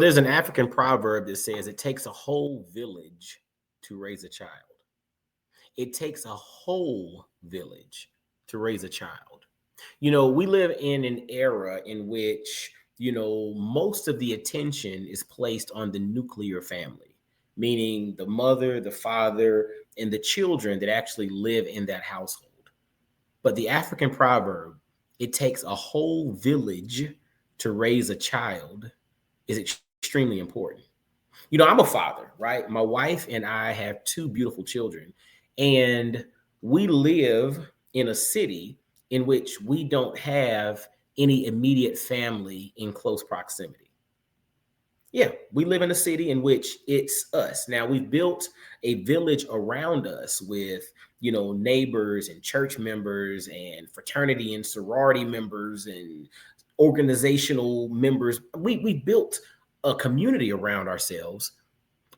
there's an African proverb that says it takes a whole village to raise a child. It takes a whole village to raise a child. We live in an era in which, most of the attention is placed on the nuclear family, meaning the mother, the father, and the children that actually live in that household. But the African proverb, it takes a whole village to raise a child, is extremely important. I'm a father, right? My wife and I have two beautiful children, and we live in a city in which we don't have any immediate family in close proximity. Yeah, we live in a city in which it's us. Now, we've built a village around us with, neighbors and church members and fraternity and sorority members and organizational members. We built a community around ourselves,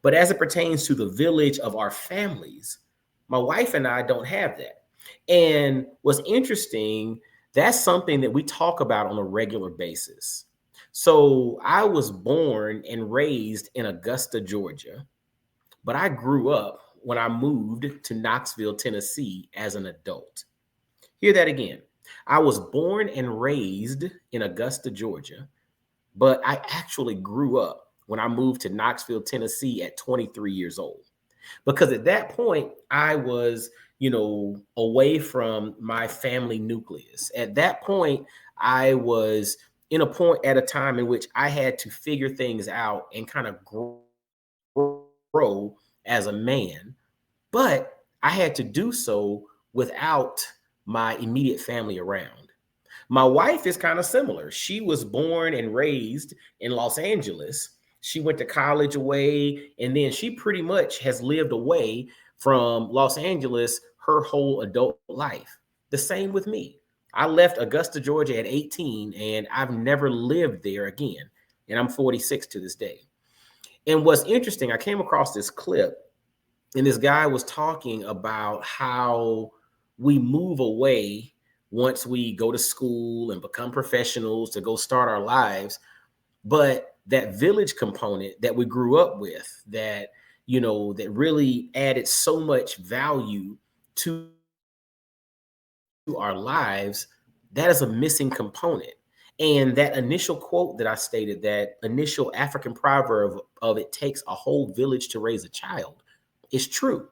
but as it pertains to the village of our families, my wife and I don't have that. And what's interesting, that's something that we talk about on a regular basis. So I was born and raised in Augusta, Georgia, but I grew up when I moved to Knoxville, Tennessee as an adult. Hear that again. I was born and raised in Augusta, Georgia, but I actually grew up when I moved to Knoxville, Tennessee at 23 years old. Because at that point, I was, away from my family nucleus. At that point, I was in a point at a time in which I had to figure things out and kind of grow as a man. But I had to do so without my immediate family around. My wife is kind of similar. She was born and raised in Los Angeles. She went to college away, and then she pretty much has lived away from Los Angeles her whole adult life. The same with me. I left Augusta, Georgia at 18, and I've never lived there again. And I'm 46 to this day. And what's interesting, I came across this clip, and this guy was talking about how we move away once we go to school and become professionals to go start our lives. But that village component that we grew up with, that really added so much value to our lives, that is a missing component. And that initial quote that I stated, that initial African proverb of it takes a whole village to raise a child, is true.